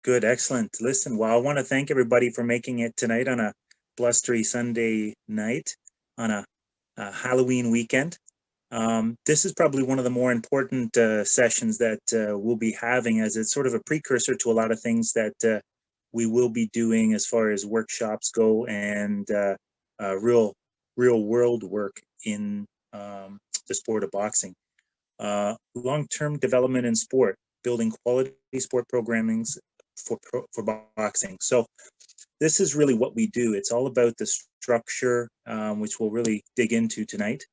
Good, excellent. Listen, well, I want to thank everybody for making it tonight on a blustery Sunday night on a Halloween weekend. This is probably one of the more important sessions that we'll be having, as it's sort of a precursor to a lot of things that we will be doing as far as workshops go and real world work in the sport of boxing. Long-term development in sport, building quality sport programmings for boxing. So this is really what we do. It's all about the structure, which we'll really dig into tonight.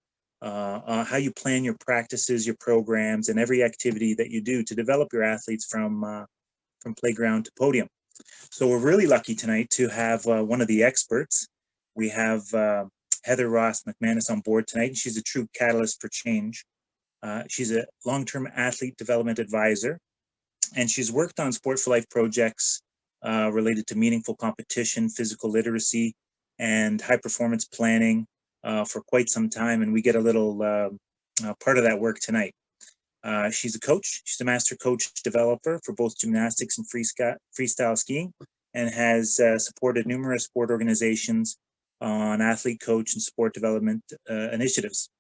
How you plan your practices, your programs, and every activity that you do to develop your athletes from playground to podium. So we're really lucky tonight to have one of the experts. We have Heather Ross-McManus on board tonight, and she's a true catalyst for change. She's a long-term athlete development advisor, and she's worked on Sport for Life projects related to meaningful competition, physical literacy, and high performance planning for quite some time. And we get a little part of that work tonight. She's a coach. She's a master coach developer for both gymnastics and freestyle skiing, and has supported numerous sport organizations on athlete, coach, and sport development initiatives.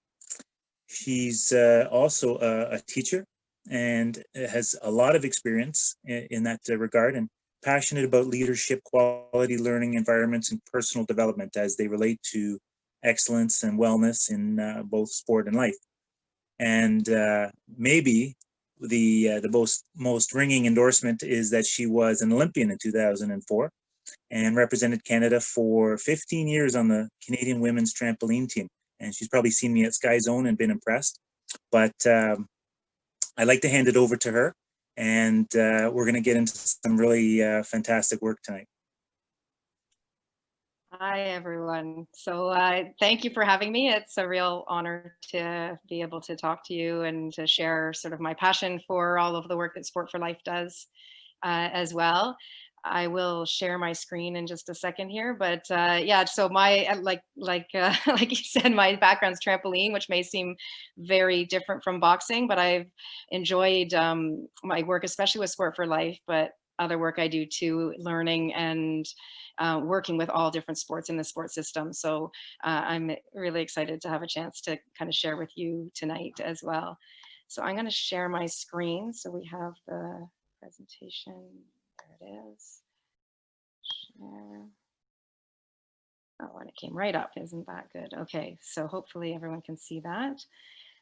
She's also a teacher and has a lot of experience in that regard, and passionate about leadership, quality learning environments, and personal development as they relate to excellence and wellness in both sport and life. And maybe the most ringing endorsement is that she was an Olympian in 2004 and represented Canada for 15 years on the Canadian women's trampoline team. And she's probably seen me at Sky Zone and been impressed. But I'd like to hand it over to her, and we're going to get into some really fantastic work tonight. Hi, everyone. So thank you for having me. It's a real honor to be able to talk to you and to share sort of my passion for all of the work that Sport for Life does as well. I will share my screen in just a second here, but yeah. So my like like you said, my background's trampoline, which may seem very different from boxing, but I've enjoyed my work, especially with Sport for Life, but other work I do too, learning and working with all different sports in the sports system. So I'm really excited to have a chance to kind of share with you tonight as well. So I'm going to share my screen so we have the presentation. There it is. Share. Oh, and it came right up. Isn't that good? Okay, so hopefully everyone can see that.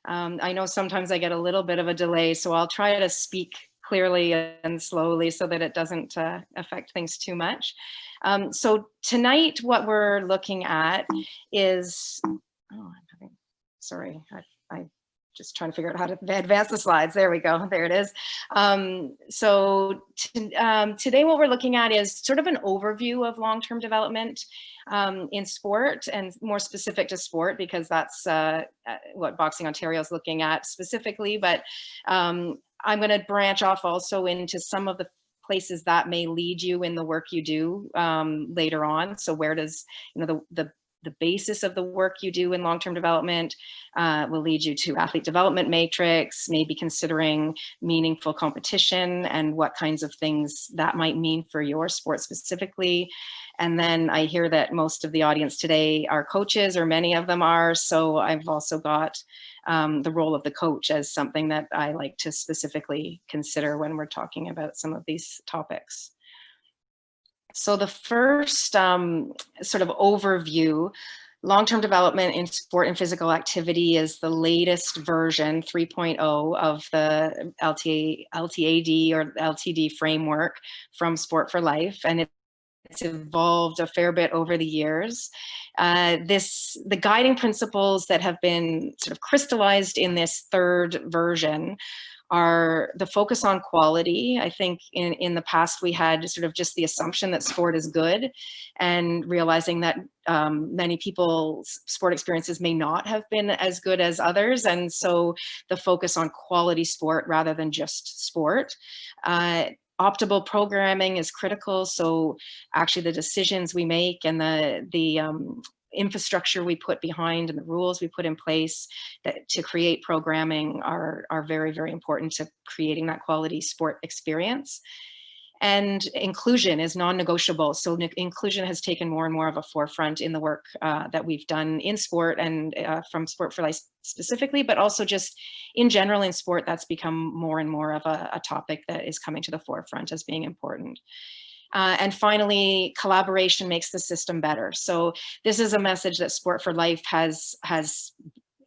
I know sometimes I get a little bit of a delay, so I'll try to speak clearly and slowly so that it doesn't affect things too much. So tonight, what we're looking at is, oh, I'm having, sorry, I just trying to figure out how to advance the slides. There we go. There it is. Today what we're looking at is sort of an overview of long-term development in sport, and more specific to sport, because that's what Boxing Ontario is looking at specifically. But I'm going to branch off also into some of the places that may lead you in the work you do later on. So where does, you know, the basis of the work you do in long-term development will lead you to athlete development matrix, maybe considering meaningful competition and what kinds of things that might mean for your sport specifically. And then I hear that most of the audience today are coaches, or many of them are. So I've also got the role of the coach as something that I like to specifically consider when we're talking about some of these topics. So the first sort of overview, long-term development in sport and physical activity, is the latest version, 3.0, of the LTAD or LTD framework from Sport for Life. And it's evolved a fair bit over the years. The guiding principles that have been sort of crystallized in this third version are the focus on quality. I think in the past we had sort of just the assumption that sport is good, and realizing that many people's sport experiences may not have been as good as others. And so the focus on quality sport rather than just sport. Optimal programming is critical. So actually the decisions we make and the infrastructure we put behind and the rules we put in place to create programming are very, very important to creating that quality sport experience. And inclusion is non-negotiable. So inclusion has taken more and more of a forefront in the work that we've done in sport, and from Sport for Life specifically, but also just in general in sport, that's become more and more of a topic that is coming to the forefront as being important. And finally, collaboration makes the system better. So this is a message that Sport for Life has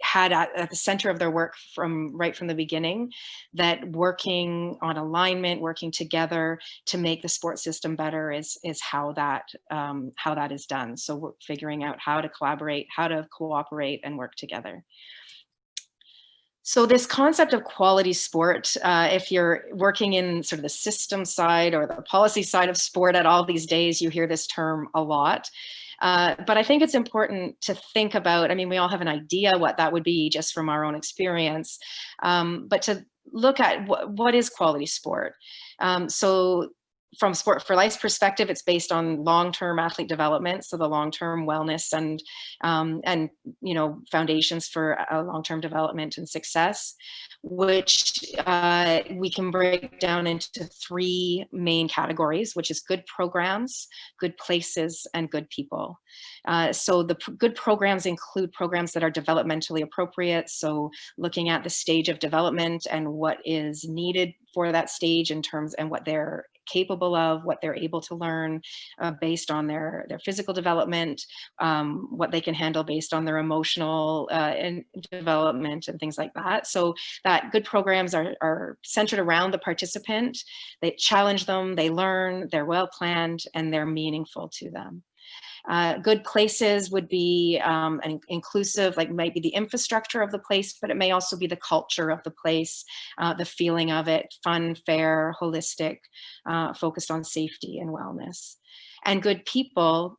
had at the center of their work right from the beginning, that working on alignment, working together to make the sport system better is how that is done. So we're figuring out how to collaborate, how to cooperate and work together. So this concept of quality sport, if you're working in sort of the system side or the policy side of sport at all these days, you hear this term a lot. But I think it's important to think about, I mean, we all have an idea what that would be just from our own experience, but to look at what is quality sport. So from Sport for Life's perspective, it's based on long-term athlete development, so the long-term wellness and foundations for long-term development and success, which we can break down into 3 main categories, which is good programs, good places, and good people. So the good programs include programs that are developmentally appropriate, so looking at the stage of development and what is needed for that stage in terms, and what they're capable of, what they're able to learn based on their physical development, what they can handle based on their emotional development and things like that. So that good programs are centered around the participant. They challenge them, they learn, they're well planned, and they're meaningful to them. Good places would be inclusive, like might be the infrastructure of the place, but it may also be the culture of the place, the feeling of it, fun, fair, holistic, focused on safety and wellness. And good people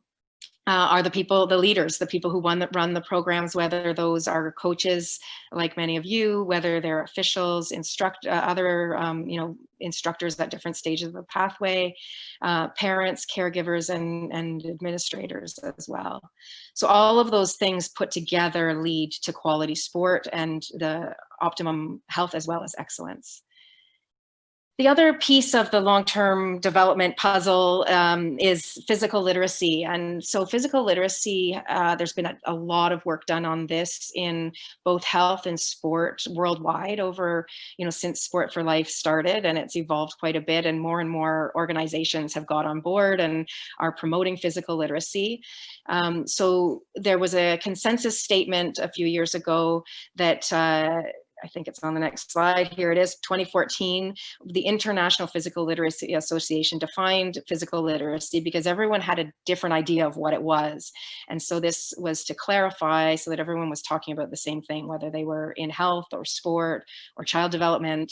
are the leaders, the people who run the programs, whether those are coaches like many of you, whether they're officials, other instructors at different stages of the pathway, parents, caregivers, and administrators as well. So all of those things put together lead to quality sport and the optimum health as well as excellence. The other piece of the long-term development puzzle is physical literacy. And so physical literacy, there's been a lot of work done on this in both health and sport worldwide over, since Sport for Life started, and it's evolved quite a bit, and more organizations have got on board and are promoting physical literacy. So there was a consensus statement a few years ago that I think it's on the next slide. Here it is, 2014. The International Physical Literacy Association defined physical literacy because everyone had a different idea of what it was. And so this was to clarify so that everyone was talking about the same thing, whether they were in health or sport or child development.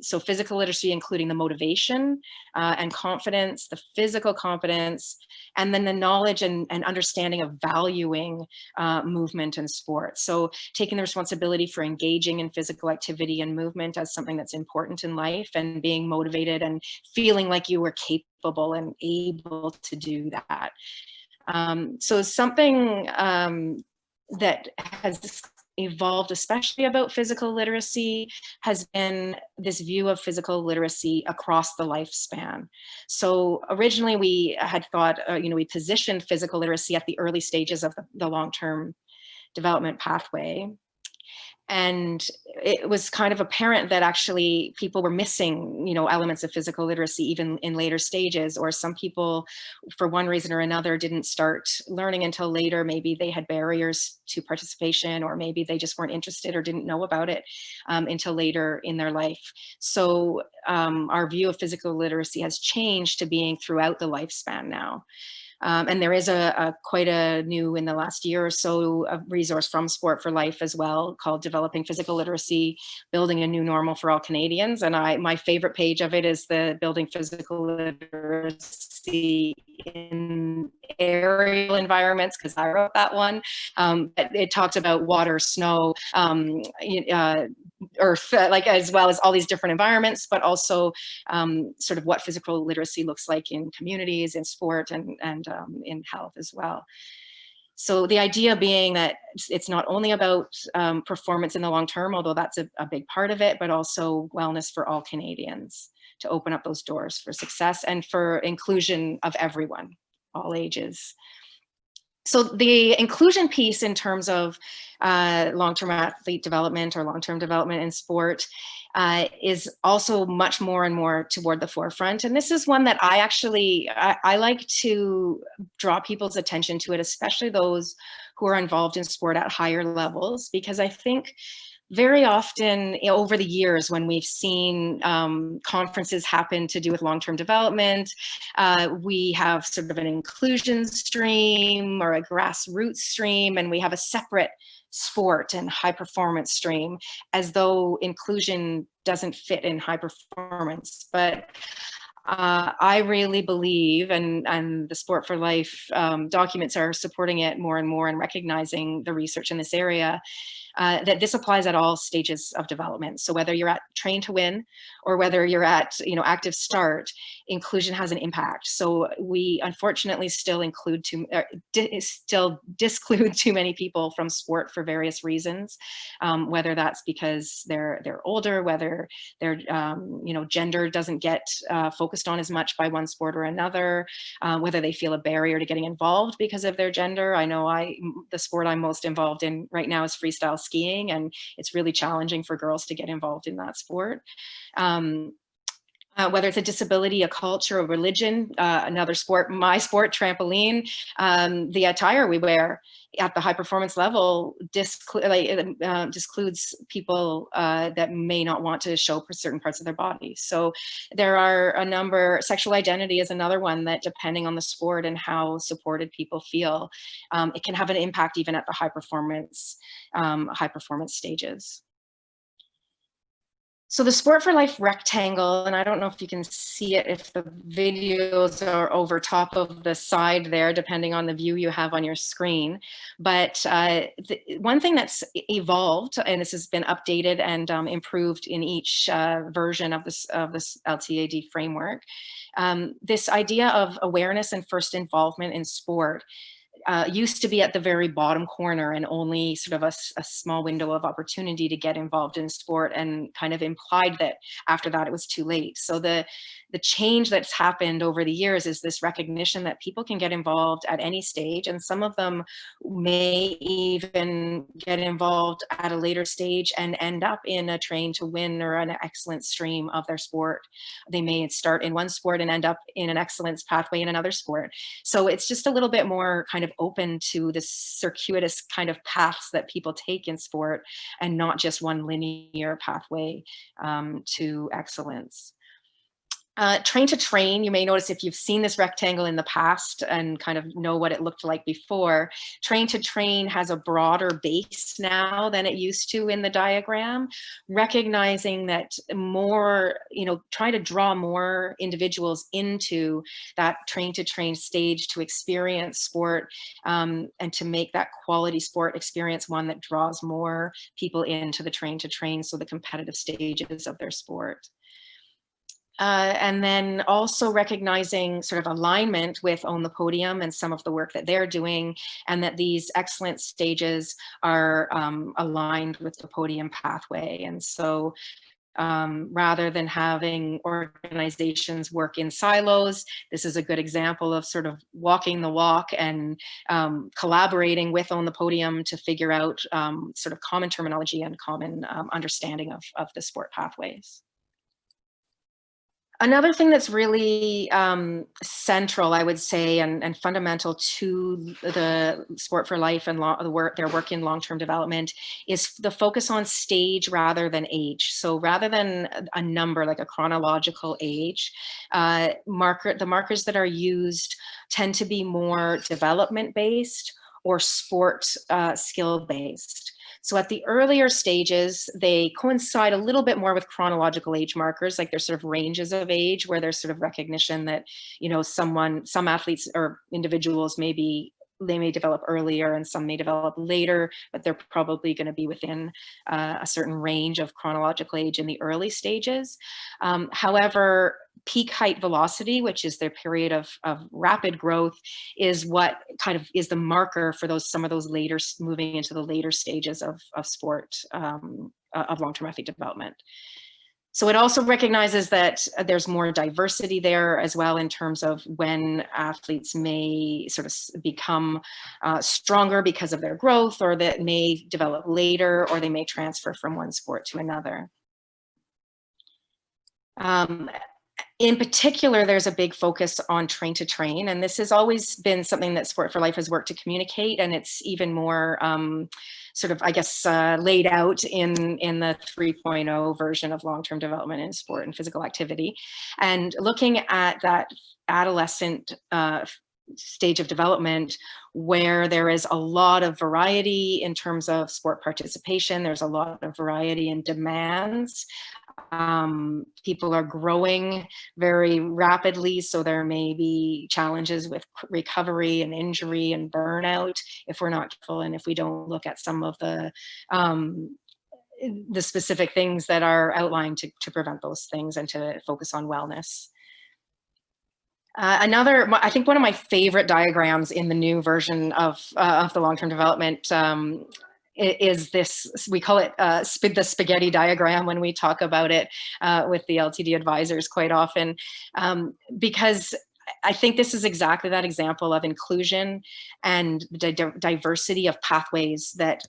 So physical literacy, including the motivation and confidence, the physical competence, and then the knowledge and understanding of valuing movement and sport. So taking the responsibility for engaging in physical activity and movement as something that's important in life, and being motivated and feeling like you were capable and able to do that. So something that has evolved, especially about physical literacy, has been this view of physical literacy across the lifespan. So originally we had thought, we positioned physical literacy at the early stages of the long-term development pathway. And it was kind of apparent that actually people were missing, elements of physical literacy even in later stages, or some people, for one reason or another, didn't start learning until later. Maybe they had barriers to participation, or maybe they just weren't interested or didn't know about it until later in their life. So our view of physical literacy has changed to being throughout the lifespan now. And there is quite a new, in the last year or so, a resource from Sport for Life as well, called Developing Physical Literacy, Building a New Normal for All Canadians. And my favorite page of it is the Building Physical Literacy in Aerial Environments, because I wrote that one. It talks about water, snow, earth, as well as all these different environments, but also sort of what physical literacy looks like in communities, in sport, and in health as well. So the idea being that it's not only about performance in the long term, although that's a big part of it, but also wellness for all Canadians. to open up those doors for success and for inclusion of everyone, all ages. So the inclusion piece in terms of long-term athlete development or long-term development in sport is also much more and more toward the forefront. And this is one that I like to draw people's attention to it, especially those who are involved in sport at higher levels, because I think very often over the years when we've seen conferences happen to do with long-term development, we have sort of an inclusion stream or a grassroots stream, and we have a separate sport and high performance stream, as though inclusion doesn't fit in high performance. But I really believe, and the Sport for Life documents are supporting it more and more and recognizing the research in this area, that this applies at all stages of development. So whether you're at train to win or whether you're at active start, inclusion has an impact. So we unfortunately still disclude too many people from sport for various reasons, whether that's because they're older, whether their gender doesn't get focused on as much by one sport or another, whether they feel a barrier to getting involved because of their gender. I know the sport I'm most involved in right now is freestyle skiing, and it's really challenging for girls to get involved in that sport. Whether it's a disability, a culture, a religion, another sport, my sport, trampoline, the attire we wear at the high performance level discludes people that may not want to show certain parts of their body. So there are a number. Sexual identity is another one that, depending on the sport and how supported people feel, it can have an impact even at the high performance stages. So the Sport for Life rectangle, and I don't know if you can see it if the videos are over top of the side there, depending on the view you have on your screen. But one thing that's evolved, and this has been updated and improved in each version of this LTAD framework, this idea of awareness and first involvement in sport used to be at the very bottom corner and only sort of a small window of opportunity to get involved in sport, and kind of implied that after that it was too late. So the change that's happened over the years is this recognition that people can get involved at any stage, and some of them may even get involved at a later stage and end up in a train to win or an excellence stream of their sport. They may start in one sport and end up in an excellence pathway in another sport. So it's just a little bit more kind of open to the circuitous kind of paths that people take in sport, and not just one linear pathway to excellence. Train to train, you may notice if you've seen this rectangle in the past and kind of know what it looked like before, train to train has a broader base now than it used to in the diagram, recognizing that more, try to draw more individuals into that train to train stage to experience sport, and to make that quality sport experience one that draws more people into the train to train, so the competitive stages of their sport. And then also recognizing sort of alignment with Own the Podium and some of the work that they're doing, and that these excellent stages are aligned with the podium pathway. And so rather than having organizations work in silos, this is a good example of sort of walking the walk and collaborating with Own the Podium to figure out sort of common terminology and common understanding of the sport pathways. Another thing that's really central, I would say, and fundamental to the Sport for Life and their work in long-term development is the focus on stage rather than age. So rather than a number, like a chronological age, the markers that are used tend to be more development-based or sport skill-based. So at the earlier stages, they coincide a little bit more with chronological age markers, like there's sort of ranges of age where there's sort of recognition that, some athletes or individuals they may develop earlier and some may develop later, but they're probably going to be within a certain range of chronological age in the early stages. However, peak height velocity, which is their period of rapid growth, is what kind of is the marker for some of those later, moving into the later stages of sport, of long-term athlete development. So it also recognizes that there's more diversity there as well in terms of when athletes may sort of become stronger because of their growth, or that may develop later, or they may transfer from one sport to another. In particular, there's a big focus on train to train, and this has always been something that Sport for Life has worked to communicate, and it's even more sort of, I guess, laid out in the 3.0 version of long-term development in sport and physical activity. And looking at that adolescent stage of development, where there is a lot of variety in terms of sport participation, there's a lot of variety in demands. People are growing very rapidly, so there may be challenges with recovery and injury and burnout if we're not careful, and if we don't look at some of the specific things that are outlined to prevent those things and to focus on wellness. I think one of my favorite diagrams in the new version of the long-term development is this, we call it the spaghetti diagram when we talk about it with the LTD advisors quite often, because I think this is exactly that example of inclusion and the diversity of pathways that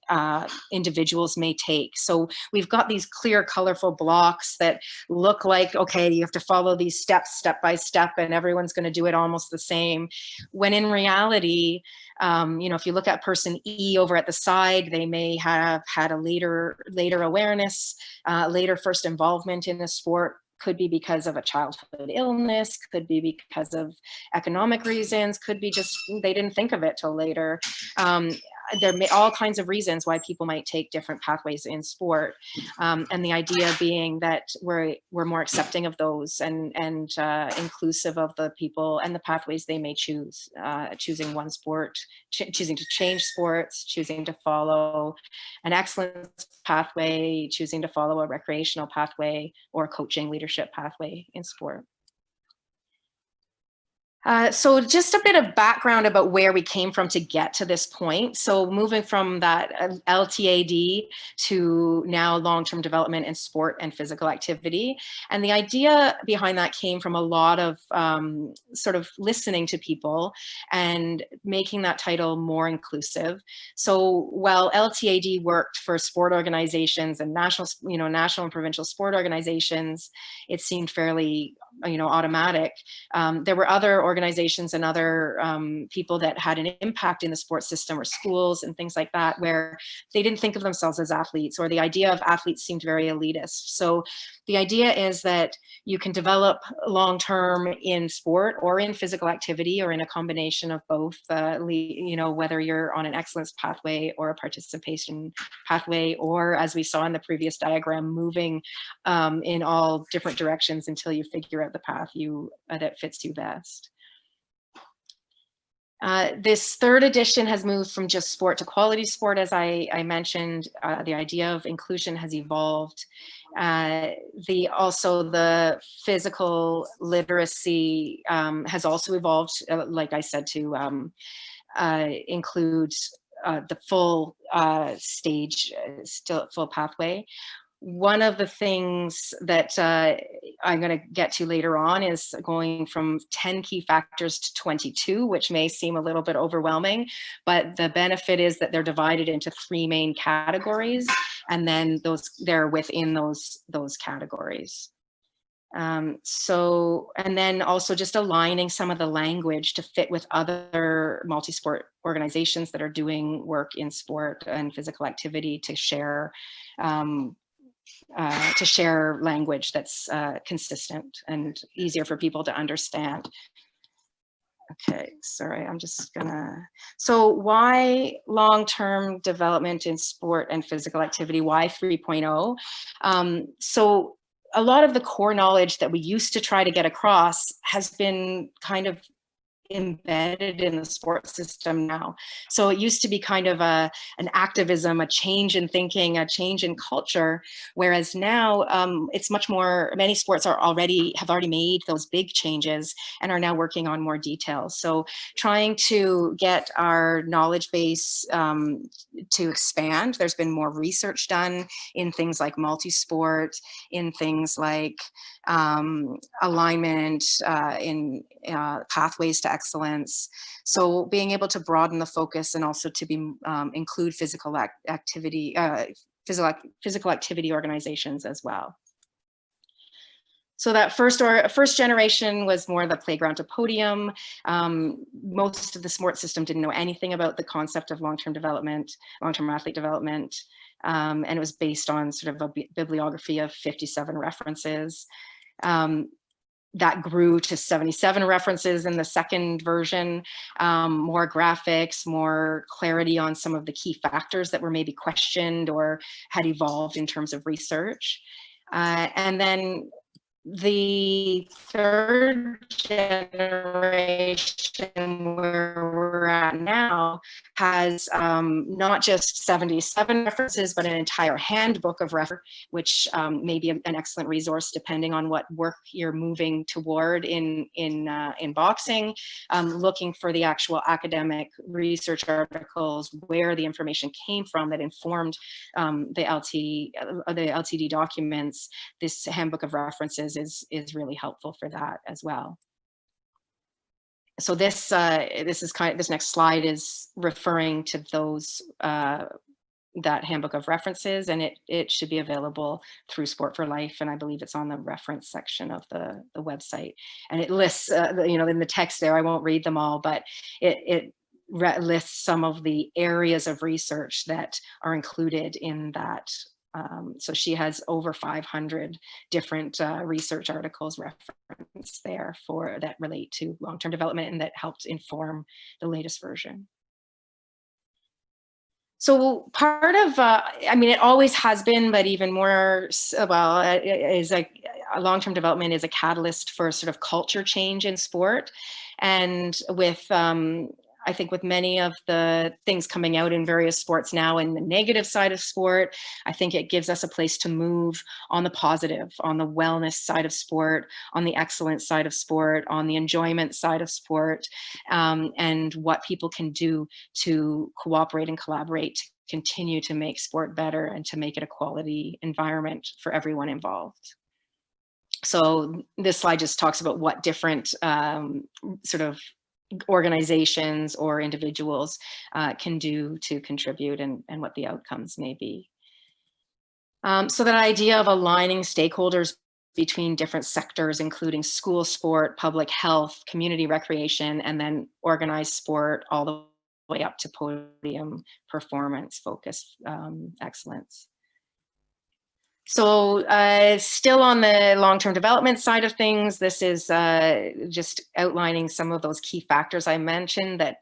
individuals may take. So we've got these clear, colorful blocks that look like, okay, you have to follow these steps step by step, and everyone's going to do it almost the same. When in reality, if you look at person E over at the side, they may have had a later awareness, later first involvement in a sport. Could be because of a childhood illness, could be because of economic reasons, could be just they didn't think of it till later. There may all kinds of reasons why people might take different pathways in sport, and the idea being that we're more accepting of those and inclusive of the people and the pathways they may choose, choosing one sport, choosing to change sports, choosing to follow an excellence pathway, choosing to follow a recreational pathway or a coaching leadership pathway in sport. So just a bit of background about where we came from to get to this point. So moving from that LTAD to now long-term development in sport and physical activity. And the idea behind that came from a lot of sort of listening to people and making that title more inclusive. So while LTAD worked for sport organizations and national and provincial sport organizations, it seemed fairly automatic. There were other organizations and other people that had an impact in the sports system or schools and things like that, where they didn't think of themselves as athletes, or the idea of athletes seemed very elitist. So the idea is that you can develop long-term in sport or in physical activity or in a combination of both, whether you're on an excellence pathway or a participation pathway, or as we saw in the previous diagram, moving in all different directions until you figure out the path that fits you best. This third edition has moved from just sport to quality sport, as I mentioned. The idea of inclusion has evolved. Also the physical literacy has also evolved, like I said, to include the full stage, still full pathway. One of the things that I'm going to get to later on is going from 10 key factors to 22, which may seem a little bit overwhelming, but the benefit is that they're divided into 3 main categories, and then they're within those categories. And then also just aligning some of the language to fit with other multi-sport organizations that are doing work in sport and physical activity to share language that's consistent and easier for people to understand. Okay, sorry, I'm just gonna. So why long-term development in sport and physical activity? Why 3.0? So a lot of the core knowledge that we used to try to get across has been kind of embedded in the sports system now. So it used to be kind of an activism, a change in thinking, a change in culture, whereas now it's much more, many sports have already made those big changes and are now working on more details. So trying to get our knowledge base to expand. There's been more research done in things like multi-sport, in things like alignment, in pathways to excellence. So being able to broaden the focus and also to be include physical activity organizations as well. So that first generation was more the playground to podium. Most of the sports system didn't know anything about the concept of long-term development, long-term athlete development. And it was based on sort of a bibliography of 57 references. That grew to 77 references in the second version, more graphics, more clarity on some of the key factors that were maybe questioned or had evolved in terms of research. And then the third generation, where we're at now, has not just 77 references, but an entire handbook of references, which may be an excellent resource depending on what work you're moving toward in boxing, looking for the actual academic research articles where the information came from that informed the LTD documents. This handbook of references is really helpful for that as well. So this next slide is referring to those that handbook of references, and it should be available through Sport for Life, and I believe it's on the reference section of the website. And it lists, you know, in the text there, I won't read them all, but it lists some of the areas of research that are included in that. So she has over 500 different research articles referenced there that relate to long-term development and that helped inform the latest version. So part of, I mean, it always has been, but even more, well, is like long-term development is a catalyst for sort of culture change in sport. And with, I think with many of the things coming out in various sports now in the negative side of sport, I think it gives us a place to move on the positive, on the wellness side of sport, on the excellence side of sport, on the enjoyment side of sport, and what people can do to cooperate and collaborate to continue to make sport better and to make it a quality environment for everyone involved. So this slide just talks about what different sort of organizations or individuals can do to contribute and what the outcomes may be. So that idea of aligning stakeholders between different sectors, including school sport, public health, community recreation, and then organized sport all the way up to podium performance focused excellence. So still on the long-term development side of things, this is just outlining some of those key factors I mentioned that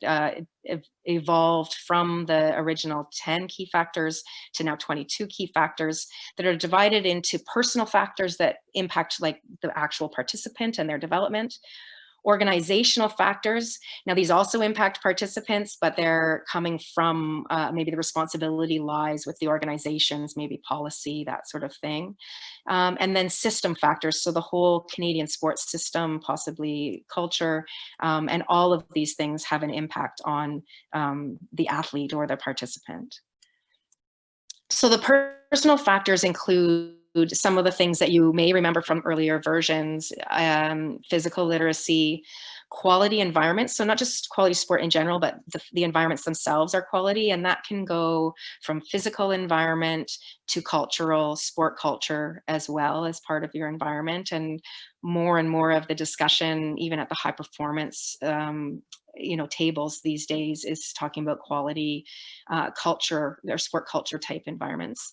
evolved from the original 10 key factors to now 22 key factors that are divided into personal factors that impact like the actual participant and their development. Organizational factors. Now these also impact participants, but they're coming from maybe the responsibility lies with the organizations, maybe policy, that sort of thing. And then system factors. So the whole Canadian sports system, possibly culture, and all of these things have an impact on the athlete or the participant. So the personal factors include some of the things that you may remember from earlier versions, physical literacy, quality environments. So not just quality sport in general, but the environments themselves are quality. And that can go from physical environment to cultural, sport culture as well as part of your environment. And more of the discussion, even at the high performance you know, tables these days, is talking about quality culture or sport culture type environments.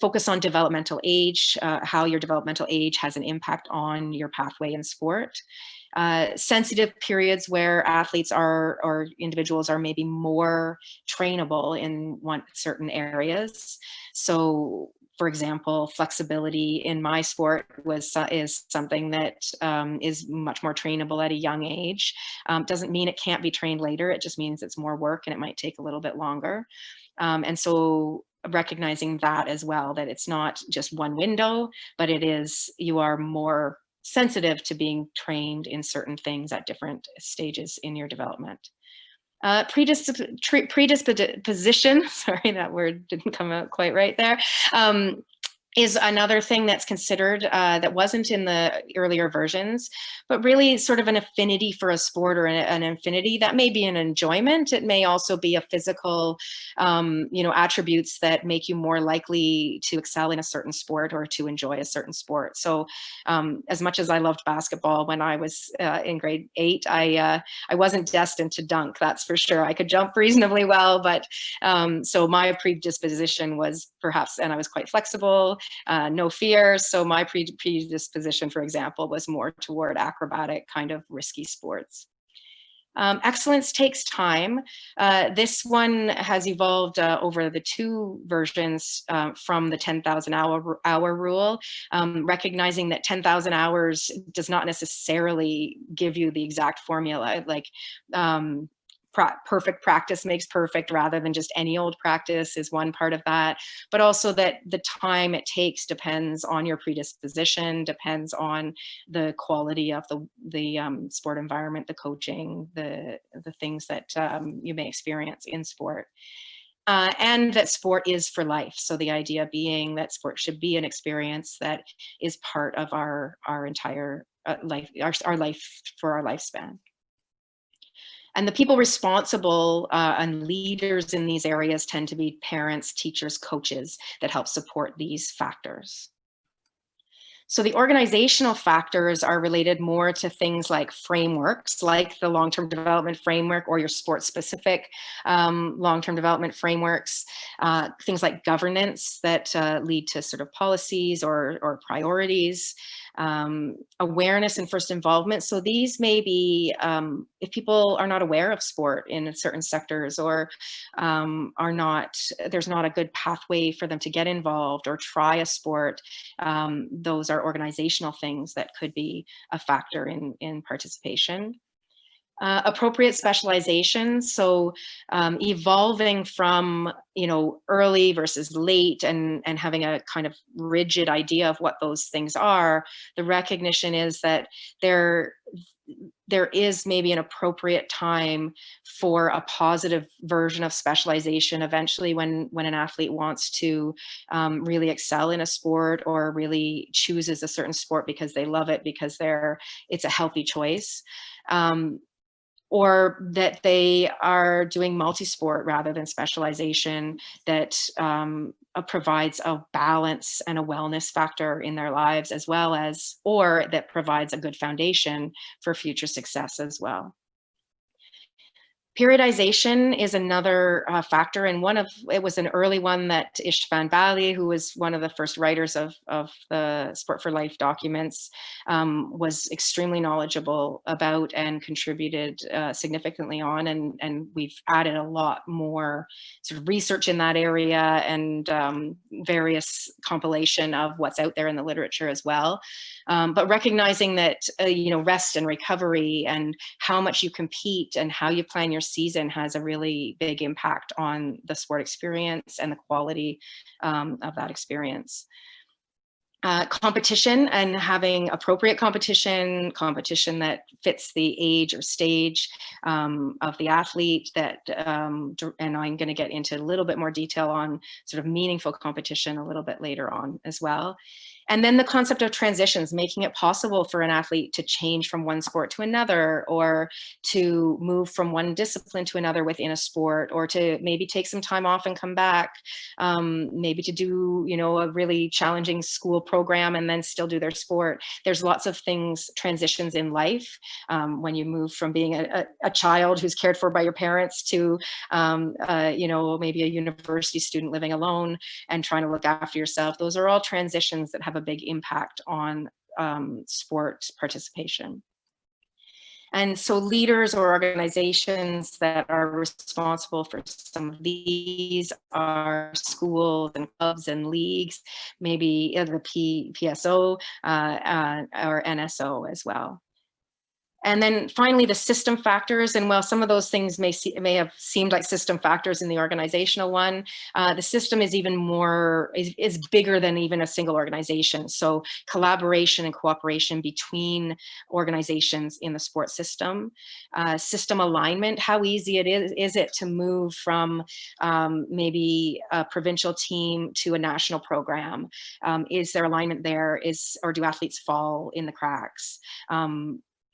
Focus on developmental age, how your developmental age has an impact on your pathway in sport. Sensitive periods where athletes are, or individuals are maybe more trainable in certain areas. So For example, flexibility in my sport is something that is much more trainable at a young age. Doesn't mean it can't be trained later. It just means it's more work and it might take a little bit longer. And so recognizing that as well, that it's not just one window, but it is, you are more sensitive to being trained in certain things at different stages in your development. Predisposition, sorry, that word didn't come out quite right there, is another thing that's considered that wasn't in the earlier versions, but really sort of an affinity for a sport, or an affinity that may be an enjoyment. It may also be a physical, attributes that make you more likely to excel in a certain sport or to enjoy a certain sport. So as much as I loved basketball when I was in grade 8, I wasn't destined to dunk, that's for sure. I could jump reasonably well, but so my predisposition was perhaps, and I was quite flexible, no fear. So my predisposition, for example, was more toward acrobatic kind of risky sports. Excellence takes time. This one has evolved over the 2 versions from the 10,000 hour rule, recognizing that 10,000 hours does not necessarily give you the exact formula. Like perfect practice makes perfect, rather than just any old practice, is one part of that. But also that the time it takes depends on your predisposition, depends on the quality of the sport environment, the coaching, the things that you may experience in sport. And that sport is for life. So the idea being that sport should be an experience that is part of our entire life, our life, for our lifespan. And the people responsible and leaders in these areas tend to be parents, teachers, coaches that help support these factors. So the organizational factors are related more to things like frameworks, like the long-term development framework or your sport-specific long-term development frameworks, things like governance that lead to sort of policies or priorities, awareness and first involvement. So these may be, if people are not aware of sport in certain sectors, or there's not a good pathway for them to get involved or try a sport, those are organizational things that could be a factor in participation. Appropriate specialization, so evolving from early versus late, and having a kind of rigid idea of what those things are. The recognition is that there is maybe an appropriate time for a positive version of specialization eventually, when an athlete wants to really excel in a sport, or really chooses a certain sport because they love it, because it's a healthy choice. Or that they are doing multi-sport rather than specialization, that provides a balance and a wellness factor in their lives, as well as, or that provides a good foundation for future success as well. Periodization is another factor, and it was an early one that Istvan Bali, who was one of the first writers of the Sport for Life documents, was extremely knowledgeable about and contributed significantly on, and we've added a lot more sort of research in that area, and various compilation of what's out there in the literature as well. But recognizing that rest and recovery, and how much you compete, and how you plan your season has a really big impact on the sport experience and the quality of that experience. Competition, and having appropriate competition that fits the age or stage of the athlete, and I'm going to get into a little bit more detail on sort of meaningful competition a little bit later on as well. And then the concept of transitions, making it possible for an athlete to change from one sport to another, or to move from one discipline to another within a sport, or to maybe take some time off and come back, maybe to do, a really challenging school program and then still do their sport. There's lots of transitions in life, when you move from being a child who's cared for by your parents to, maybe a university student living alone and trying to look after yourself. Those are all transitions that have a big impact on sport participation. And so leaders or organizations that are responsible for some of these are schools and clubs and leagues, maybe the PSO or NSO as well. And then finally, the system factors. And while some of those things may have seemed like system factors in the organizational one, the system is even more, is bigger than even a single organization. So collaboration and cooperation between organizations in the sports system, system alignment, how easy it is it to move from maybe a provincial team to a national program? Is there alignment there? Or do athletes fall in the cracks?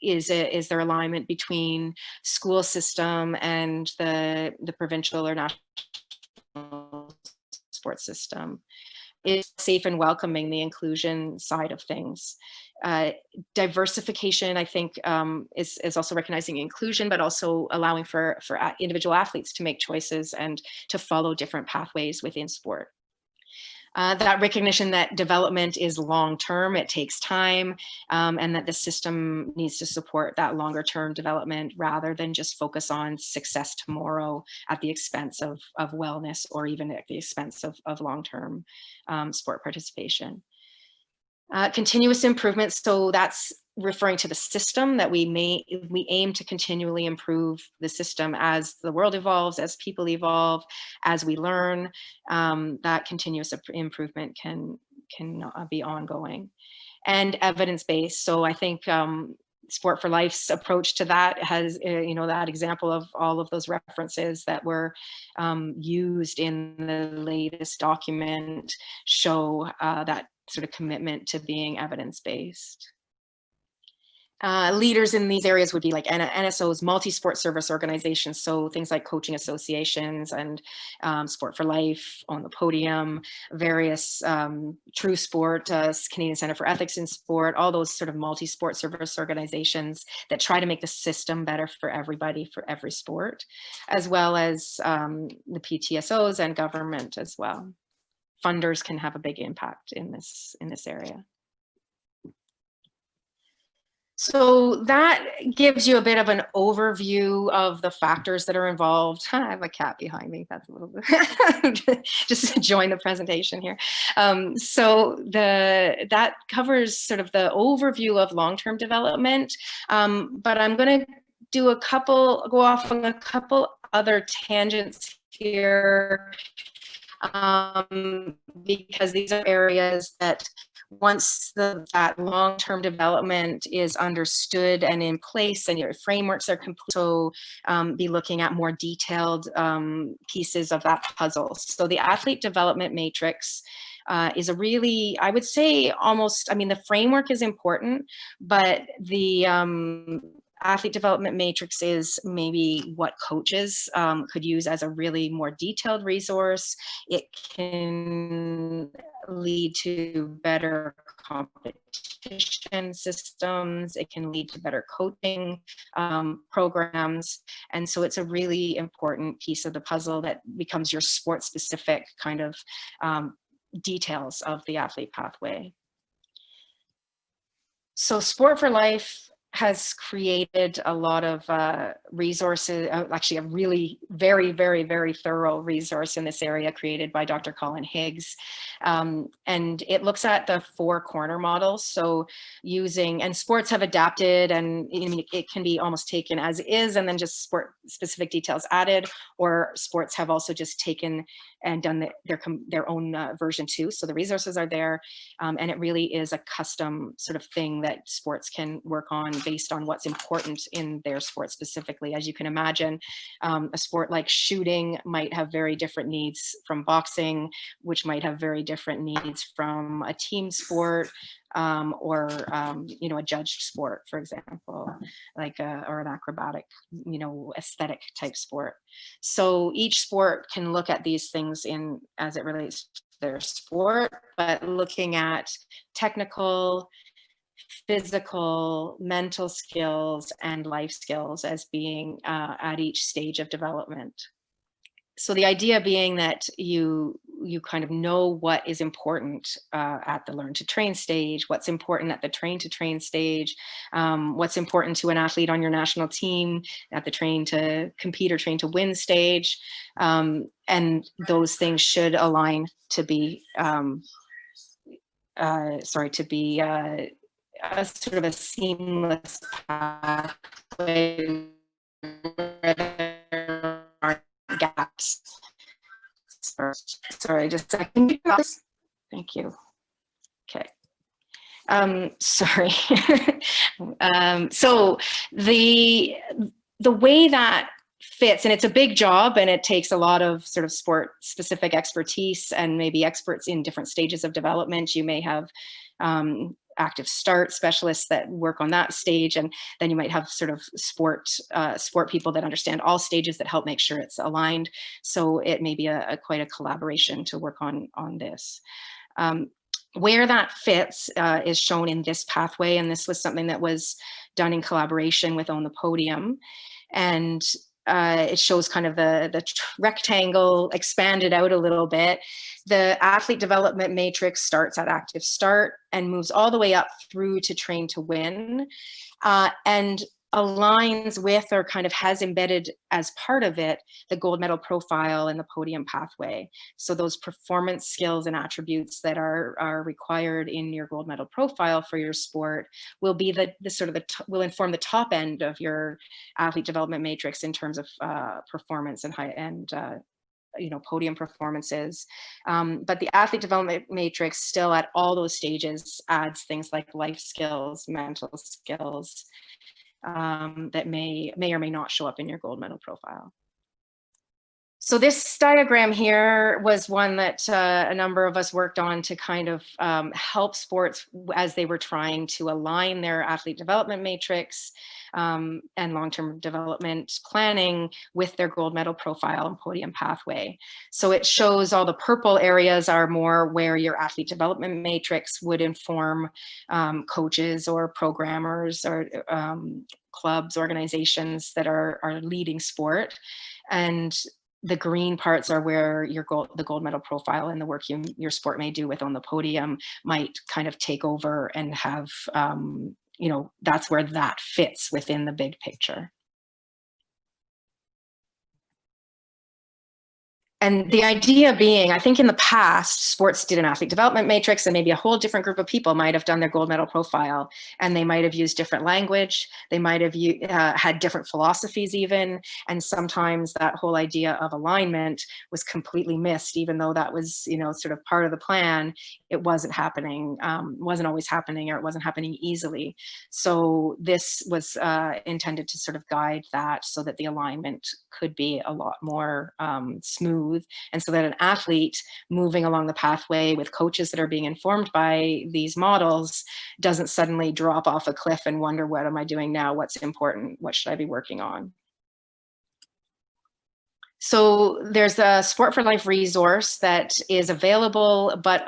Is there alignment between school system and the provincial or national sports system? Is safe and welcoming, the inclusion side of things? Diversification, I think, is also recognizing inclusion, but also allowing for individual athletes to make choices and to follow different pathways within sport. That recognition that development is long-term, it takes time, and that the system needs to support that longer-term development rather than just focus on success tomorrow at the expense of wellness, or even at the expense of long-term sport participation. Continuous improvement, so that's referring to the system, that we aim to continually improve the system as the world evolves, as people evolve, as we learn. That continuous improvement can be ongoing. And evidence-based, so I think Sport for Life's approach to that has, that example of all of those references that were used in the latest document show that sort of commitment to being evidence-based. Leaders in these areas would be like NSOs, multi-sport service organizations, so things like coaching associations and Sport for Life, On the Podium, various True Sport, Canadian Centre for Ethics in Sport, all those sort of multi-sport service organizations that try to make the system better for everybody, for every sport, as well as the PTSOs and government as well. Funders can have a big impact in this area. So that gives you a bit of an overview of the factors that are involved. I have a cat behind me. That's a little bit, just join the presentation here. So that covers sort of the overview of long-term development, but I'm going to go off on a couple other tangents here, because these are areas that once that long-term development is understood and in place and your frameworks are complete, so be looking at more detailed pieces of that puzzle. So the athlete development matrix is a really, I would say almost, I mean, the framework is important, but the athlete development matrix is maybe what coaches could use as a really more detailed resource. It can lead to better competition systems. It can lead to better coaching programs. And so it's a really important piece of the puzzle that becomes your sport-specific kind of details of the athlete pathway. So Sport for Life has created a lot of resources, actually a really very, very, very thorough resource in this area created by Dr. Colin Higgs. And it looks at the 4 corner models. So and sports have adapted, and it can be almost taken as is and then just sport specific details added, or sports have also just taken and done their own version too. So the resources are there, and it really is a custom sort of thing that sports can work on based on what's important in their sport specifically. As you can imagine, a sport like shooting might have very different needs from boxing, which might have very different needs from a team sport, or a judged sport, for example, like or an acrobatic, aesthetic type sport. So each sport can look at these things as it relates to their sport, but looking at technical, physical, mental skills, and life skills as being at each stage of development. So the idea being that you you kind of know what is important at the learn to train stage, what's important at the train to train stage, what's important to an athlete on your national team at the train to compete or train to win stage. And those things should align to be, to be a sort of a seamless pathway where there aren't gaps. Sorry, just a second. Thank you. Okay. Sorry. So the way that fits, and it's a big job and it takes a lot of sort of sport specific expertise and maybe experts in different stages of development. You may have active start specialists that work on that stage, and then you might have sort of sport people that understand all stages that help make sure it's aligned. So it may be quite a collaboration to work on this. Where that fits is shown in this pathway, and this was something that was done in collaboration with On the Podium, and it shows kind of the rectangle expanded out a little bit. The athlete development matrix starts at active start and moves all the way up through to train to win, and aligns with, or kind of has embedded as part of it, the gold medal profile and the podium pathway. So those performance skills and attributes that are required in your gold medal profile for your sport will be will inform the top end of your athlete development matrix in terms of performance and podium performances. But the athlete development matrix still at all those stages adds things like life skills, mental skills, that may or may not show up in your gold medal profile. So this diagram here was one that a number of us worked on to kind of help sports as they were trying to align their athlete development matrix and long-term development planning with their gold medal profile and podium pathway. So it shows all the purple areas are more where your athlete development matrix would inform coaches or programmers or clubs, organizations that are leading sport. And the green parts are where the gold medal profile and the work your sport may do with On the Podium might kind of take over and have, that's where that fits within the big picture. And the idea being, I think in the past, sports did an athlete development matrix, and maybe a whole different group of people might have done their gold medal profile, and they might have used different language. They might have had different philosophies even. And sometimes that whole idea of alignment was completely missed, even though that was, sort of part of the plan. It wasn't happening, wasn't always happening, or it wasn't happening easily. So this was intended to sort of guide that so that the alignment could be a lot more smooth. And so that an athlete moving along the pathway with coaches that are being informed by these models doesn't suddenly drop off a cliff and wonder, what am I doing now? What's important? What should I be working on? So there's a Sport for Life resource that is available, but